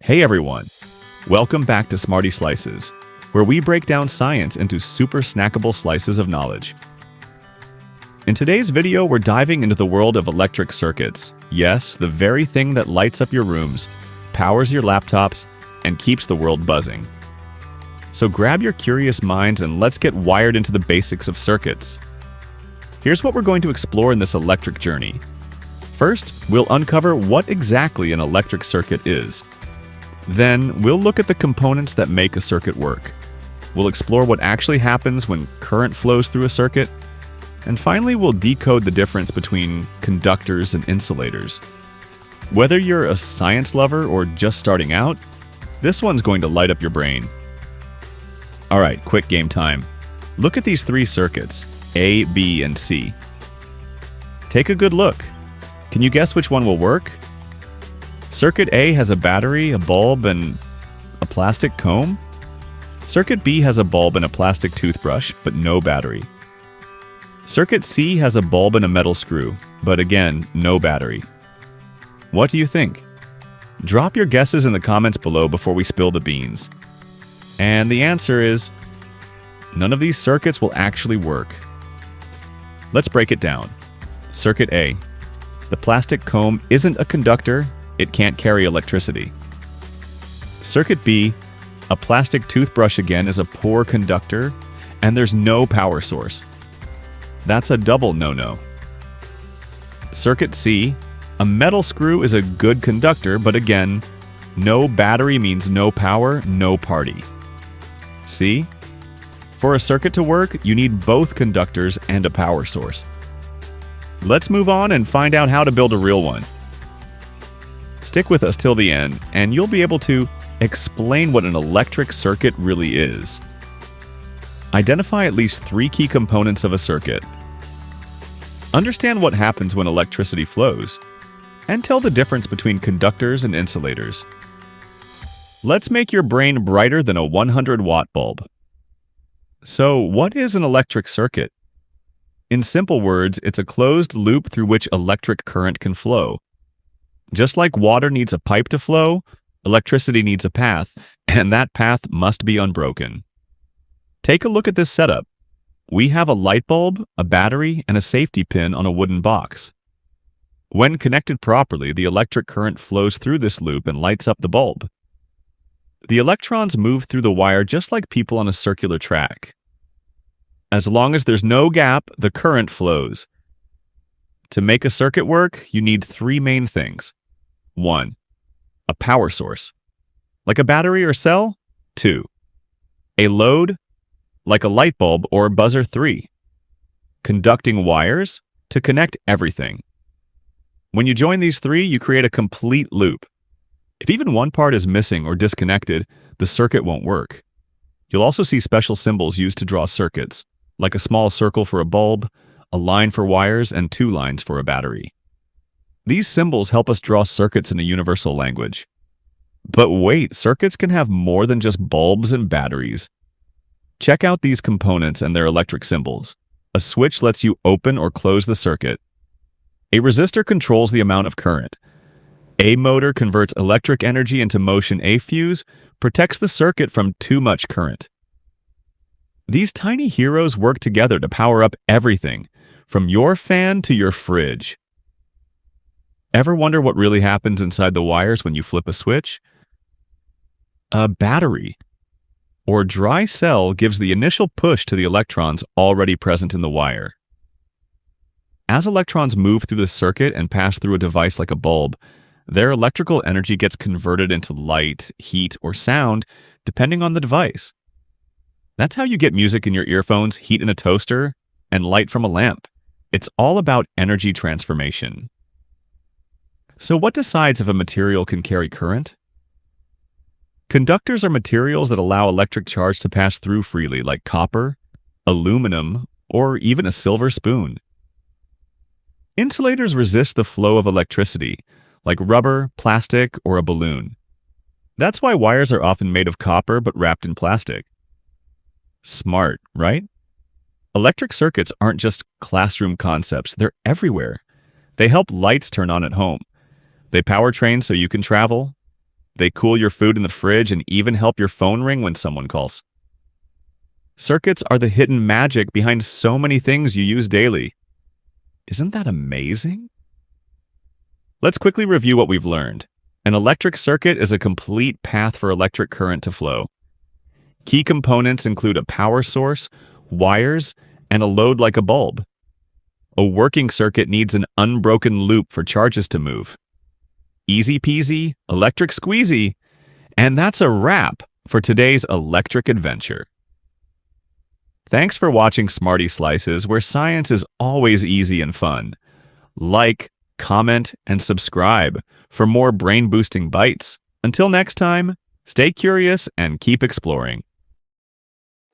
Hey everyone! Welcome back to Smarty Slices, where we break down science into super snackable slices of knowledge. In today's video, we're diving into the world of electric circuits. Yes, the very thing that lights up your rooms, powers your laptops, and keeps the world buzzing. So grab your curious minds and let's get wired into the basics of circuits. Here's what we're going to explore in this electric journey. First, we'll uncover what exactly an electric circuit is. Then, we'll look at the components that make a circuit work. We'll explore what actually happens when current flows through a circuit. And finally, we'll decode the difference between conductors and insulators. Whether you're a science lover or just starting out, this one's going to light up your brain. Alright, quick game time. Look at these three circuits, A, B, and C. Take a good look. Can you guess which one will work? Circuit A has a battery, a bulb, and a plastic comb. Circuit B has a bulb and a plastic toothbrush, but no battery. Circuit C has a bulb and a metal screw, but again, no battery. What do you think? Drop your guesses in the comments below before we spill the beans. And the answer is, none of these circuits will actually work. Let's break it down. Circuit A. The plastic comb isn't a conductor. It can't carry electricity. Circuit B, a plastic toothbrush again is a poor conductor, and there's no power source. That's a double no-no. Circuit C, a metal screw is a good conductor, but again, no battery means no power, no party. See? For a circuit to work, you need both conductors and a power source. Let's move on and find out how to build a real one. Stick with us till the end, and you'll be able to explain what an electric circuit really is. Identify at least three key components of a circuit. Understand what happens when electricity flows, and tell the difference between conductors and insulators. Let's make your brain brighter than a 100-watt bulb. So, what is an electric circuit? In simple words, it's a closed loop through which electric current can flow. Just like water needs a pipe to flow, electricity needs a path, and that path must be unbroken. Take a look at this setup. We have a light bulb, a battery, and a safety pin on a wooden box. When connected properly, the electric current flows through this loop and lights up the bulb. The electrons move through the wire just like people on a circular track. As long as there's no gap, the current flows. To make a circuit work, you need three main things. 1. A power source, like a battery or cell. 2. A load, like a light bulb or buzzer. 3. Conducting wires to connect everything. When you join these three, you create a complete loop. If even one part is missing or disconnected, the circuit won't work. You'll also see special symbols used to draw circuits, like a small circle for a bulb, a line for wires, and 2 lines for a battery. These symbols help us draw circuits in a universal language. But wait, circuits can have more than just bulbs and batteries. Check out these components and their electric symbols. A switch lets you open or close the circuit. A resistor controls the amount of current. A motor converts electric energy into motion. A fuse protects the circuit from too much current. These tiny heroes work together to power up everything, from your fan to your fridge. Ever wonder what really happens inside the wires when you flip a switch? A battery, or dry cell, gives the initial push to the electrons already present in the wire. As electrons move through the circuit and pass through a device like a bulb, their electrical energy gets converted into light, heat, or sound, depending on the device. That's how you get music in your earphones, heat in a toaster, and light from a lamp. It's all about energy transformation. So what decides if a material can carry current? Conductors are materials that allow electric charge to pass through freely, like copper, aluminum, or even a silver spoon. Insulators resist the flow of electricity, like rubber, plastic, or a balloon. That's why wires are often made of copper but wrapped in plastic. Smart, right? Electric circuits aren't just classroom concepts, they're everywhere. They help lights turn on at home. They power trains so you can travel. They cool your food in the fridge and even help your phone ring when someone calls. Circuits are the hidden magic behind so many things you use daily. Isn't that amazing? Let's quickly review what we've learned. An electric circuit is a complete path for electric current to flow. Key components include a power source, wires, and a load like a bulb. A working circuit needs an unbroken loop for charges to move. Easy peasy, electric squeezy. And that's a wrap for today's electric adventure. Thanks for watching Smarty Slices, where science is always easy and fun. Like, comment, and subscribe for more brain-boosting bites. Until next time, stay curious and keep exploring.